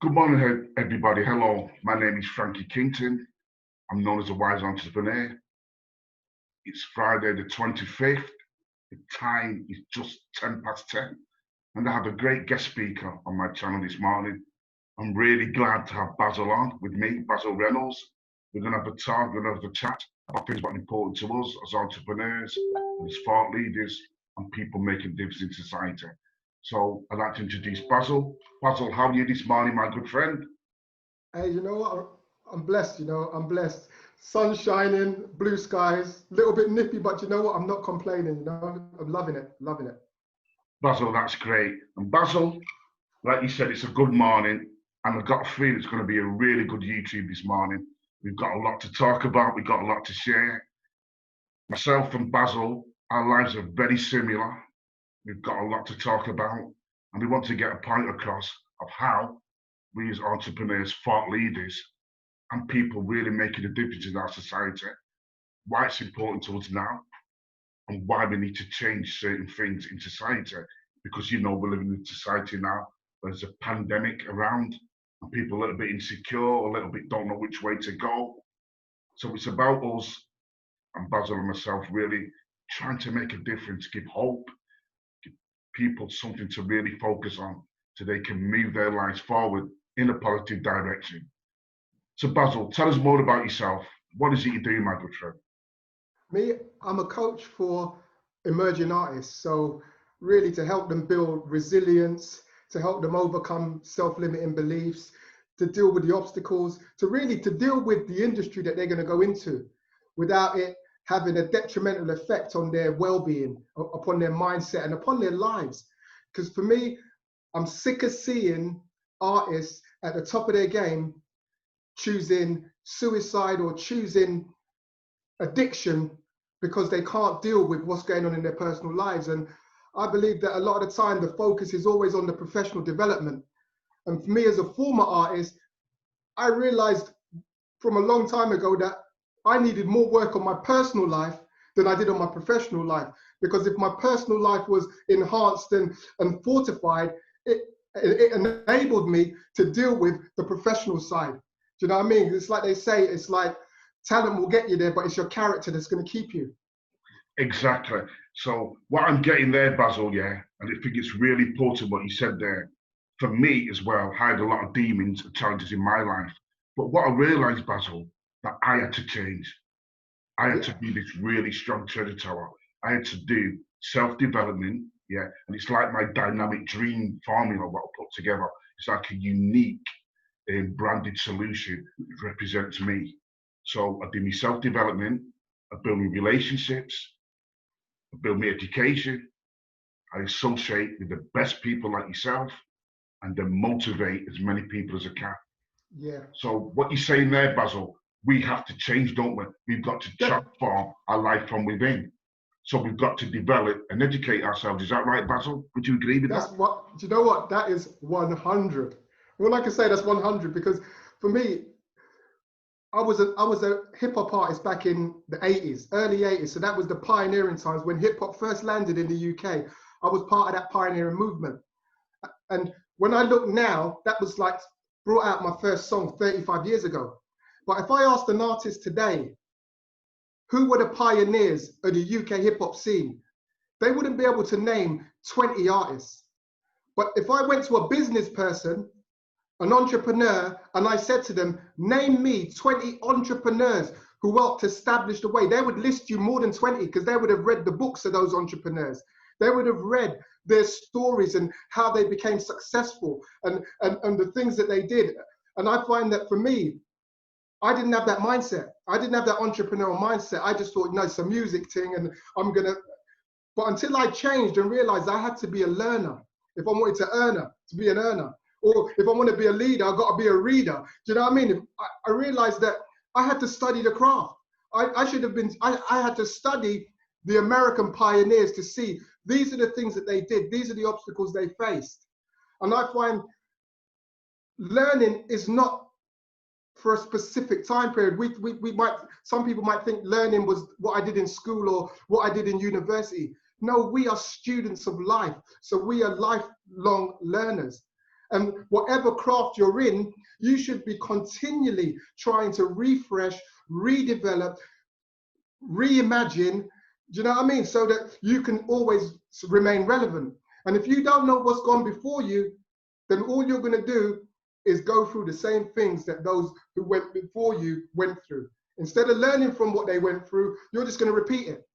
Good morning, everybody. Hello, my name is Frankie Kington. I'm known as a wise entrepreneur. It's Friday the 25th. The time is just 10 past 10. And I have a great guest speaker on my channel this morning. I'm really glad to have Basil on with me, Basil Reynolds. We're going to have a talk, we're going to have a chat about things that are important to us as entrepreneurs, as thought leaders, and people making difference in society. So I'd like to introduce Basil. Basil, how are you this morning, my good friend? Hey, you know what? I'm blessed, I'm blessed. Sun shining, blue skies, a little bit nippy, but you know what? I'm not complaining, I'm loving it, loving it. Basil, that's great. And Basil, like you said, it's a good morning, and I've got a feeling it's going to be a really good YouTube this morning. We've got a lot to talk about, we've got a lot to share. Myself and Basil, our lives are very similar. We've got a lot to talk about, and we want to get a point across of how we as entrepreneurs, thought leaders, and people really making a difference in our society, why it's important to us now, and why we need to change certain things in society. Because we're living in a society now where there's a pandemic around, and people are a little bit insecure, a little bit don't know which way to go. So it's about us and Basil and myself really trying to make a difference, give hope, give people something to really focus on so they can move their lives forward in a positive direction. So Basil, tell us more about yourself. What is it you do, my good friend? Me, I'm a coach for emerging artists. So really to help them build resilience, to help them overcome self-limiting beliefs, to deal with the obstacles, to deal with the industry that they're going to go into without it having a detrimental effect on their well-being, upon their mindset and upon their lives. Because for me, I'm sick of seeing artists at the top of their game choosing suicide or choosing addiction because they can't deal with what's going on in their personal lives. And I believe that a lot of the time the focus is always on the professional development. And for me as a former artist, I realized from a long time ago that I needed more work on my personal life than I did on my professional life. Because if my personal life was enhanced and fortified, it enabled me to deal with the professional side. Do you know what I mean? It's like they say, it's like talent will get you there, but it's your character that's going to keep you. Exactly. So what I'm getting there, Basil, yeah, and I think it's really important what you said there. For me as well, I had a lot of demons and challenges in my life. But what I realized, Basil, that I had to change. I had to be this really strong treasure tower. I had to do self-development, yeah, and it's like my dynamic dream formula what I put together. It's like a unique branded solution that represents me. So I do my self-development, I build my relationships, I build my education, I associate with the best people like yourself, and then motivate as many people as I can. Yeah. So what you're saying there, Basil, we have to change, don't we? We've got to transform our life from within. So we've got to develop and educate ourselves. Is that right, Basil? Would you agree with That's that? what, do you know what? That is 100. Well, like I say, that's 100 because for me, I was a hip hop artist back in the 80s, early 80s. So that was the pioneering times when hip hop first landed in the UK. I was part of that pioneering movement. And when I look now, that was like brought out my first song 35 years ago. But if I asked an artist today, who were the pioneers of the UK hip hop scene? They wouldn't be able to name 20 artists. But if I went to a business person, an entrepreneur, and I said to them, name me 20 entrepreneurs who helped establish the way, they would list you more than 20 because they would have read the books of those entrepreneurs. They would have read their stories and how they became successful and the things that they did. And I find that for me, I didn't have that mindset. I didn't have that entrepreneurial mindset. I just thought, no, it's a music thing and I'm going to, but until I changed and realized I had to be a learner. If I wanted to be an earner. Or if I want to be a leader, I've got to be a reader. Do you know what I mean? I realized that I had to study the craft. I had to study the American pioneers to see these are the things that they did. These are the obstacles they faced. And I find learning is not for a specific time period. Some people might think learning was what I did in school or what I did in university. No, we are students of life. So we are lifelong learners. And whatever craft you're in, you should be continually trying to refresh, redevelop, reimagine, do you know what I mean? So that you can always remain relevant. And if you don't know what's gone before you, then all you're going to do is go through the same things that those who went before you went through. Instead of learning from what they went through, you're just going to repeat it.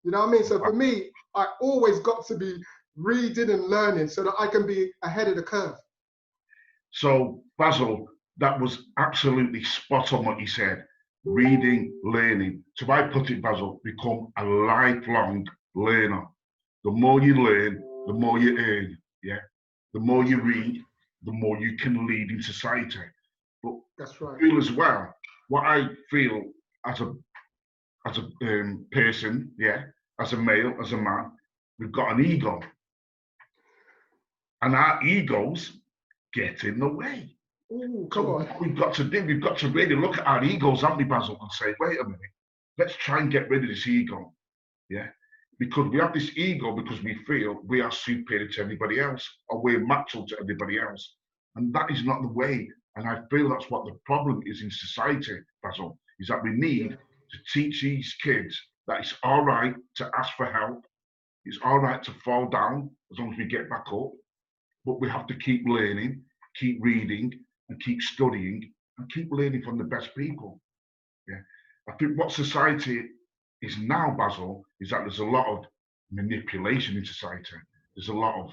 You know what I mean? So for me, I always got to be reading and learning so that I can be ahead of the curve. So, Basil, that was absolutely spot on what you said. Reading, learning. So I put it, Basil, become a lifelong learner. The more you learn, the more you earn. Yeah. The more you read, the more you can lead in society. But that's right. I feel as well, what I feel as a person, yeah, as a male, as a man, we've got an ego. And our egos get in the way. Ooh, so what we've got to do, we've got to really look at our egos, haven't we, Basil, and say, wait a minute, let's try and get rid of this ego. Yeah. Because we have this ego because we feel we are superior to everybody else, or we're matchable to everybody else. And that is not the way. And I feel that's what the problem is in society, Basil, is that we need to teach these kids that it's all right to ask for help. It's all right to fall down as long as we get back up. But we have to keep learning, keep reading, and keep studying, and keep learning from the best people. Yeah. I think what society is now, Basil, is that there's a lot of manipulation in society. There's a lot of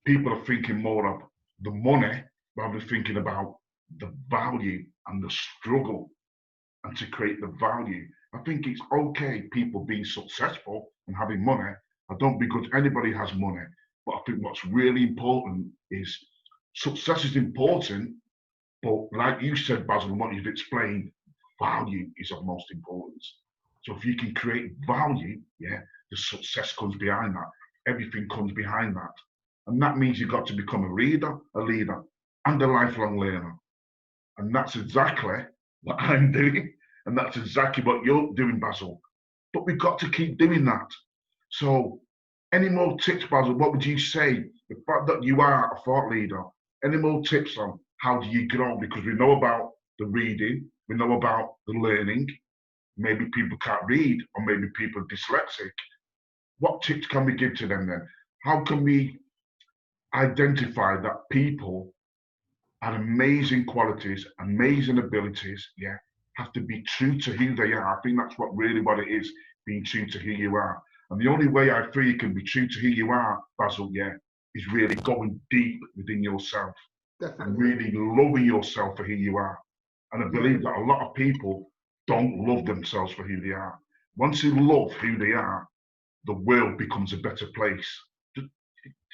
people are thinking more of the money rather than thinking about the value and the struggle and to create the value. I think it's okay people being successful and having money. I don't begrudge anybody who has money, but I think what's really important is success is important, but like you said, Basil, and what you've explained, value is of most importance. So if you can create value, yeah, the success comes behind that. Everything comes behind that. And that means you've got to become a leader, and a lifelong learner. And that's exactly what I'm doing. And that's exactly what you're doing, Basil. But we've got to keep doing that. So any more tips, Basil? What would you say? The fact that you are a thought leader, any more tips on how do you grow? Because we know about the reading, we know about the learning. Maybe people can't read, or maybe people are dyslexic. What tips can we give to them then? How can we identify that people have amazing qualities, amazing abilities, yeah, have to be true to who they are? I think that's what it is, being true to who you are. And the only way I feel you can be true to who you are, Basil, yeah, is really going deep within yourself. Definitely. And really loving yourself for who you are. And I believe that a lot of people don't love themselves for who they are. Once you love who they are, the world becomes a better place. Did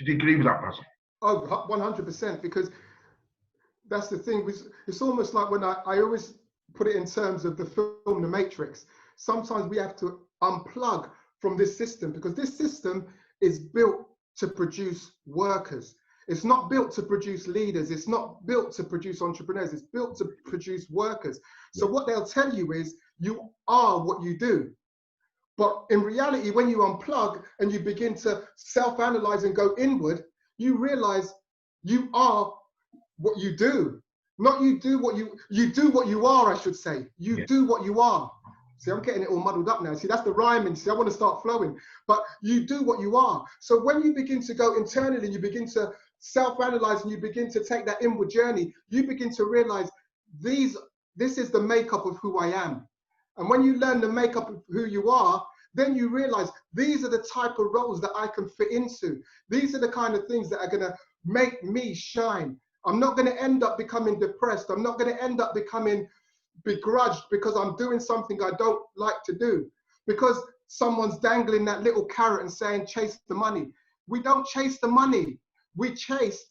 you agree with that, Basil? Oh, 100%, because that's the thing. It's almost like when I always put it in terms of the film The Matrix. Sometimes we have to unplug from this system, because this system is built to produce workers. It's not built to produce leaders. It's not built to produce entrepreneurs. It's built to produce workers. So what they'll tell you is you are what you do. But in reality, when you unplug and you begin to self-analyze and go inward, you realize you are what you do. Not you do what you do what you are, I should say. You do what you are. See, I'm getting it all muddled up now. See, that's the rhyming. See, I want to start flowing. But you do what you are. So when you begin to go internally, you begin to self-analyze and you begin to take that inward journey, you begin to realize this is the makeup of who I am. And when you learn the makeup of who you are, then you realize these are the type of roles that I can fit into. These are the kind of things that are going to make me shine. I'm not going to end up becoming depressed. I'm not going to end up becoming begrudged because I'm doing something I don't like to do, because someone's dangling that little carrot and saying, chase the money. We don't chase the money. We chase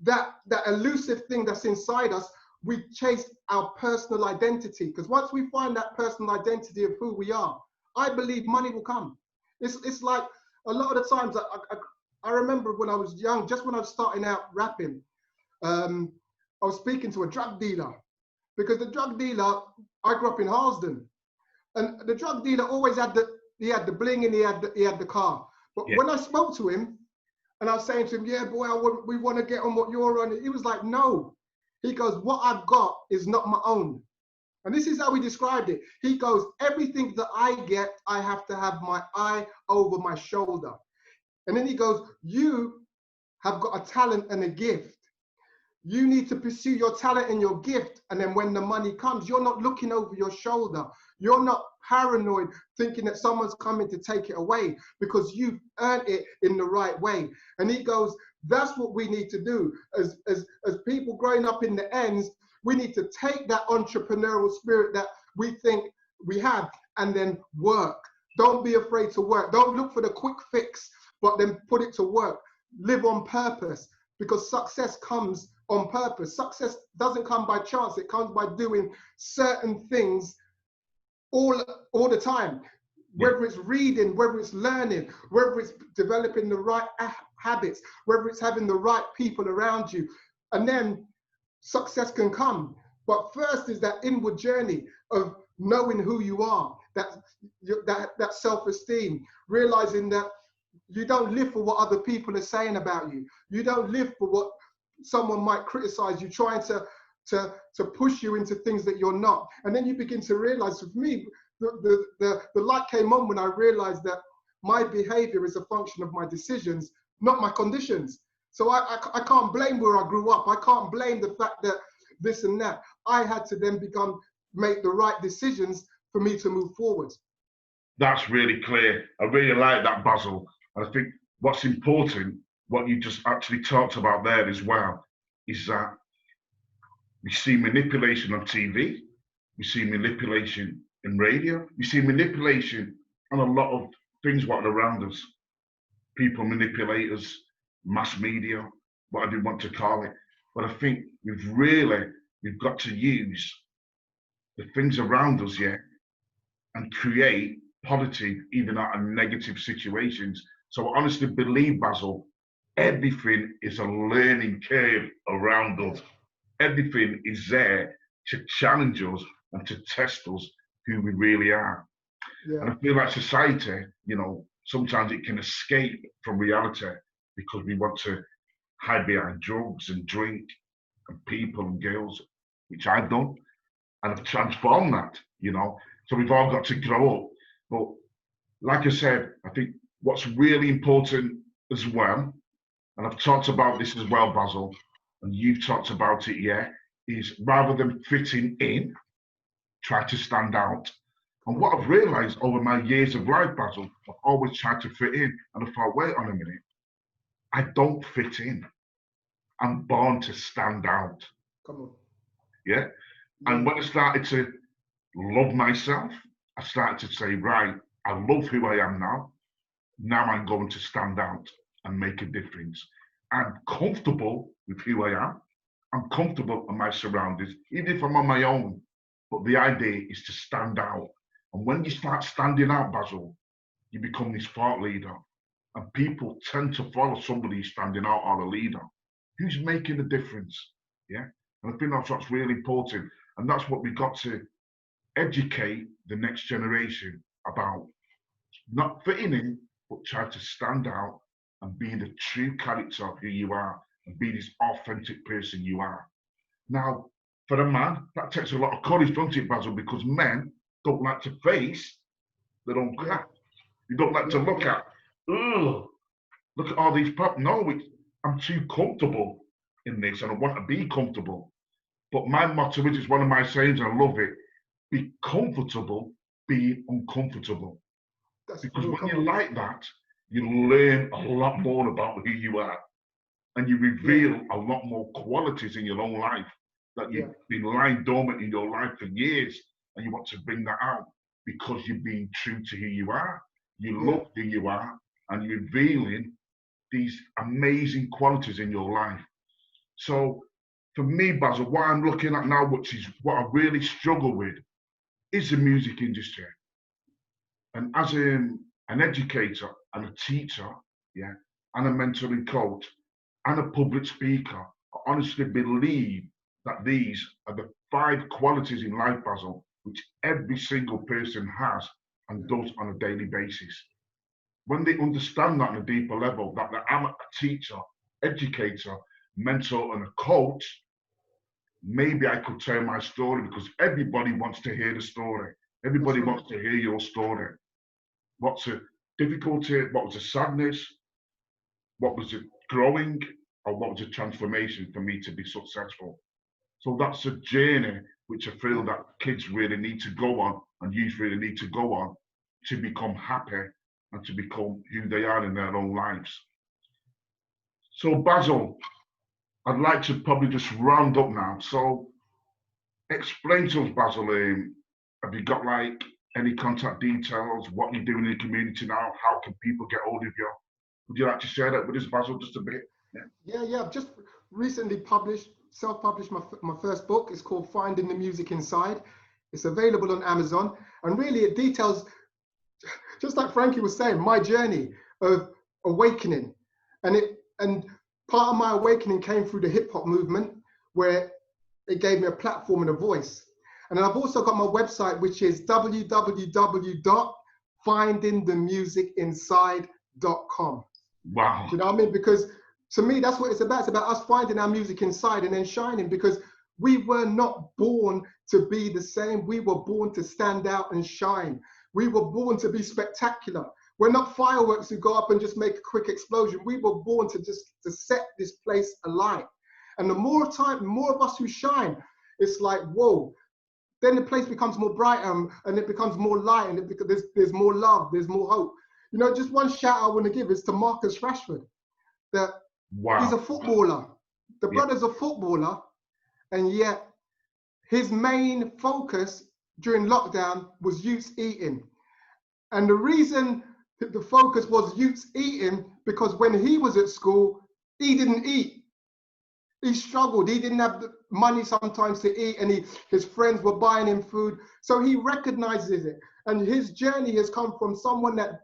that elusive thing that's inside us. We chase our personal identity, because once we find that personal identity of who we are, I believe money will come. It's like a lot of the times, I remember when I was young, just when I was starting out rapping, I was speaking to a drug dealer, because the drug dealer, I grew up in Harlesden, and the drug dealer always had the bling and he had the car. But when I spoke to him, And I was saying to him, yeah, boy, we want to get on what you're on. He was like, no. He goes, what I've got is not my own. And this is how he described it. He goes, everything that I get, I have to have my eye over my shoulder. And then he goes, you have got a talent and a gift. You need to pursue your talent and your gift. And then when the money comes, you're not looking over your shoulder. You're not paranoid thinking that someone's coming to take it away, because you've earned it in the right way. And he goes, that's what we need to do. As people growing up in the ends, we need to take that entrepreneurial spirit that we think we have and then work. Don't be afraid to work. Don't look for the quick fix, but then put it to work. Live on purpose, because success comes on purpose. Success doesn't come by chance. It comes by doing certain things all the time. Whether it's reading, whether it's learning, whether it's developing the right habits, whether it's having the right people around you. And then success can come. But first is that inward journey of knowing who you are, that self-esteem, realizing that you don't live for what other people are saying about you. You don't live for what someone might criticize you, trying to push you into things that you're not. And then you begin to realize, for me, the light came on when I realized that my behavior is a function of my decisions, not my conditions. So I can't blame where I grew up. I can't blame the fact that this and that. I had to then make the right decisions for me to move forward. That's really clear. I really like that, Basil. And I think what's important, what you just actually talked about there as well, is that we see manipulation on TV, we see manipulation in radio, we see manipulation on a lot of things what are around us. People manipulate us, mass media, whatever you want to call it. But I think we've got to use the things around us, yeah, and create positive, even out of negative situations. So I honestly believe, Basil, everything is a learning curve around us. Everything is there to challenge us and to test us who we really are. Yeah. And I feel like society, sometimes it can escape from reality because we want to hide behind drugs and drink and people and girls, which I've done. And I've transformed that, So we've all got to grow up. But like I said, I think what's really important as well, and I've talked about this as well, Basil, and you've talked about it, yeah, is rather than fitting in, try to stand out. And what I've realized over my years of life, Basil, I've always tried to fit in. And I thought, wait on a minute, I don't fit in. I'm born to stand out. Come on. Yeah. And when I started to love myself, I started to say, right, I love who I am now. Now I'm going to stand out and make a difference. I'm comfortable with who I am. I'm comfortable in my surroundings, even if I'm on my own. But the idea is to stand out. And when you start standing out, Basil, you become this thought leader. And people tend to follow somebody who's standing out or a leader. Who's making a difference? Yeah. And I think that's what's really important. And that's what we've got to educate the next generation about. Not fitting in, but try to stand out and be the true character of who you are and be this authentic person you are. Now, for a man, that takes a lot of courage, don't it, Basil? Because men don't like to face their own crap. You don't like to look at, look at all these pop. No, I'm too comfortable in this and I want to be comfortable. But my motto is, it's one of my sayings, and I love it, be comfortable being uncomfortable. Because when you're like that, you learn a lot more about who you are. And you reveal a lot more qualities in your own life that you've been lying dormant in your life for years. And you want to bring that out because you're being true to who you are. You love who you are and you're revealing these amazing qualities in your life. So for me, Basil, what I'm looking at now, which is what I really struggle with, is the music industry. And as an educator and a teacher, and a mentoring coach and a public speaker, I honestly believe that these are the 5 qualities in life, Basil, which every single person has and does on a daily basis. when they understand that on a deeper level, that I'm a teacher, educator, mentor, and a coach, maybe I could tell my story, because everybody wants to hear the story. Everybody wants to hear your story. What's the difficulty? What was the sadness? What was it growing? Or what was the transformation for me to be successful? So that's a journey which I feel that kids really need to go on, and youth really need to go on, to become happy and to become who they are in their own lives. So Basil, I'd like to probably just round up now. So explain to us, Basil, have you got like any contact details, what you're doing in the community now, how can people get hold of you? Would you like to share that with us, Basil, just a bit? Yeah. I've just recently self-published my first book. It's called Finding the Music Inside. It's available on Amazon, and really it details, just like Frankie was saying, my journey of awakening. And part of my awakening came through the hip hop movement, where it gave me a platform and a voice. And then I've also got my website, which is www.findingthemusicinside.com. Wow. Do you know what I mean? Because to me, that's what it's about. It's about us finding our music inside and then shining, because we were not born to be the same. We were born to stand out and shine. We were born to be spectacular. We're not fireworks who go up and just make a quick explosion. We were born to set this place alight. And the more of us who shine, it's like, whoa, then the place becomes more brighter, and it becomes more light, and there's more love, there's more hope. You know, just one shout I want to give is to Marcus Rashford. He's a footballer. The brother's a footballer, and yet his main focus during lockdown was youth eating. And the reason that the focus was youth eating, because when he was at school, he didn't eat. He struggled. He didn't have the money sometimes to eat, and his friends were buying him food. So he recognizes it. And his journey has come from someone that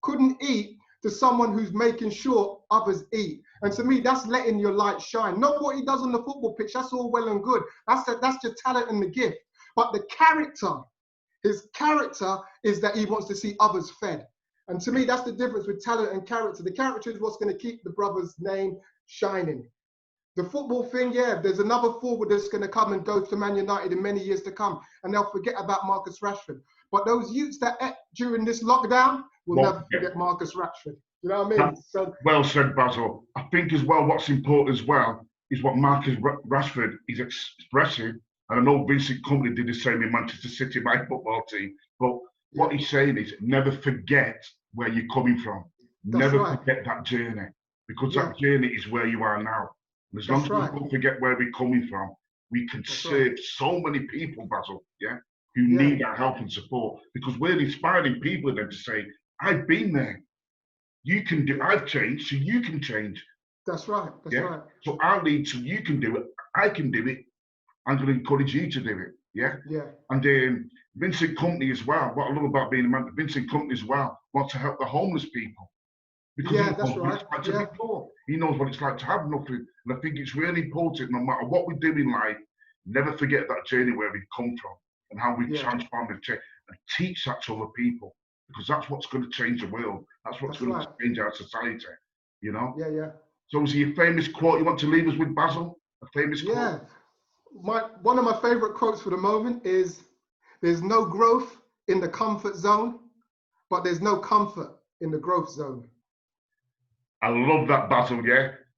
couldn't eat to someone who's making sure others eat. And to me, that's letting your light shine. Not what he does on the football pitch. That's all well and good. That's the talent and the gift. But the character, his character is that he wants to see others fed. And to me, that's the difference with talent and character. The character is what's going to keep the brother's name shining. The football thing, yeah, there's another forward that's going to come and go to Man United in many years to come, and they'll forget about Marcus Rashford. But those youths that ate during this lockdown will never forget Marcus Rashford. You know what I mean? So, well said, Basil. I think as well, what's important as well is what Marcus Rashford is expressing. And I know Vincent Kompany did the same in Manchester City, my football team. But what he's saying is never forget where you're coming from. Never forget that journey, because that journey is where you are now. And as long as we don't forget where we're coming from, we can save so many people, Basil, who need that help and support, because we're inspiring people then to say, I've been there. You can do, I've changed, so you can change. That's right. That's right. So I need to, you can do it, I can do it. I'm going to encourage you to do it. Yeah. And Vincent Kompany as well. What I love about being a man, Vincent Kompany as well wants to help the homeless people. Because he knows what it's like to be poor. He knows what it's like to have nothing. And I think it's really important, no matter what we do in life, never forget that journey where we've come from and how we've transformed and changed, and teach that to other people. Because that's what's going to change the world. That's what's going to change our society, you know? So is there a famous quote you want to leave us with, Basil? A famous quote? One of my favorite quotes for the moment is, there's no growth in the comfort zone, but there's no comfort in the growth zone. I love that, Basil,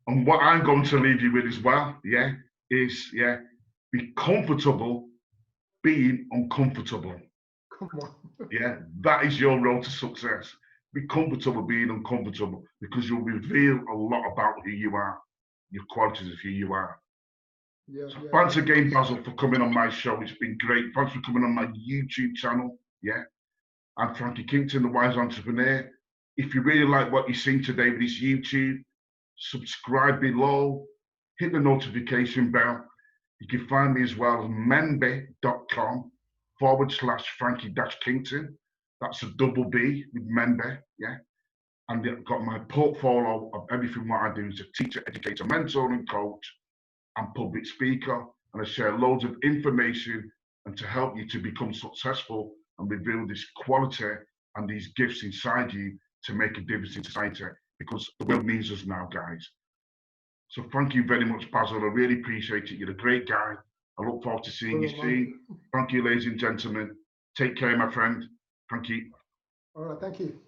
And what I'm going to leave you with as well, is, be comfortable being uncomfortable. Come on. That is your road to success. Be comfortable being uncomfortable, because you'll reveal a lot about who you are, your qualities of who you are. So thanks again, Basil, for coming on my show. It's been great. Thanks for coming on my YouTube channel. I'm Frankie Kington, the Wise Entrepreneur. If you really like what you've seen today with this YouTube, subscribe below, hit the notification bell. You can find me as well as membe.com/Frankie-Kington. That's a double B with Membe, And I've got my portfolio of everything what I do as a teacher, educator, mentor and coach and public speaker. And I share loads of information and to help you to become successful and reveal this quality and these gifts inside you to make a difference in society, because the world needs us now, guys. So thank you very much, Basil. I really appreciate it. You're a great guy. I look forward to seeing you soon. Thank you, ladies and gentlemen. Take care, my friend. Thank you. All right, thank you.